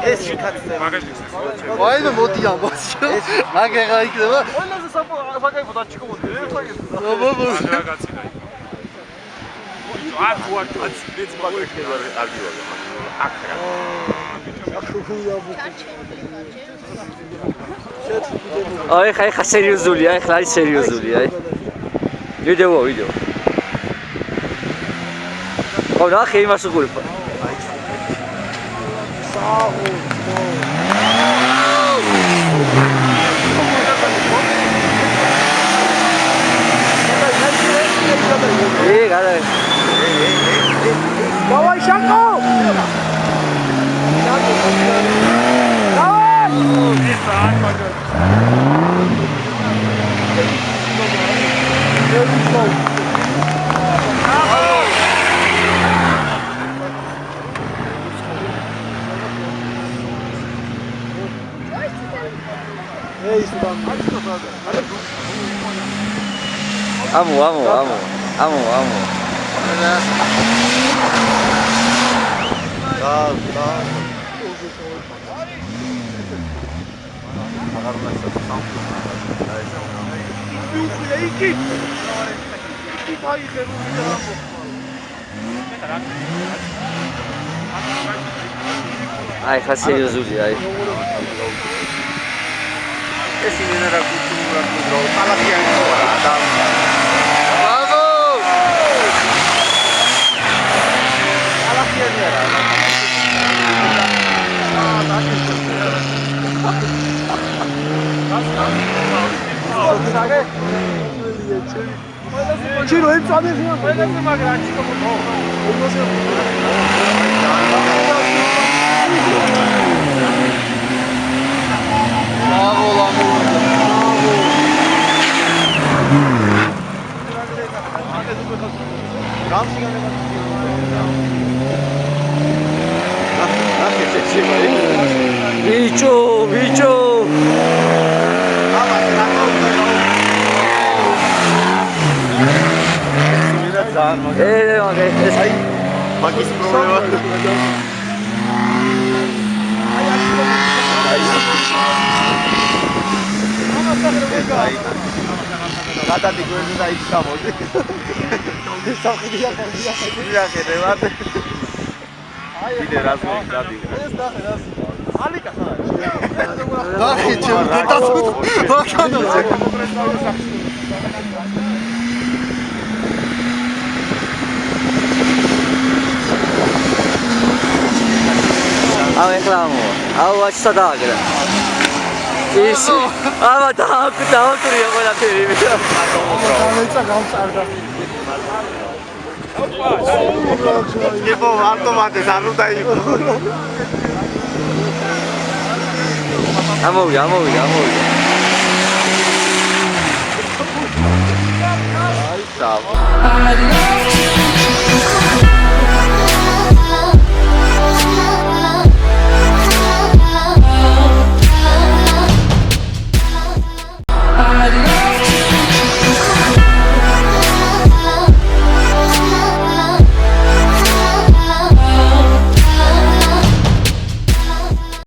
ეს შეკაცდება. ვაიმე მოდი ამბობ. აგერა იქნება. ყველაზე საკაიფო დაჩიკობდი. ერთად. გაცინდა. არ კაციც მაგიქნება კარგი ვარ. აკრა. აი ხა სერიოზულია, აი ხა არის სერიოზული, აი. ვიდეო. ხო, ნახე იმას უყურებ. Galera. Давай, Шако! Amo. Ai, ხა სერიოზულია, აი. ეს იმენა რა კულტურა კუდრო, პალატიანი ხوارა და Tiro ele sabe assim, vai dar uma grande como bom. Bicho. მაგის პრობლემა. გადადი გვერდზე და იქ გამოდი. სახიდია ხალხია. იახერებად. კიდე რას მოიძადი. ეს ნახე რას. ალიკა ხარ. ნახე ჩემ დედას. ვაკანოზე. Au reclamo. Au açsadagra. Isso. Ama daha duruyor böyle film. გამეცა გამწარდა. ებო ავტომატეს არ უნდა იყო. ამოვიდა. აი,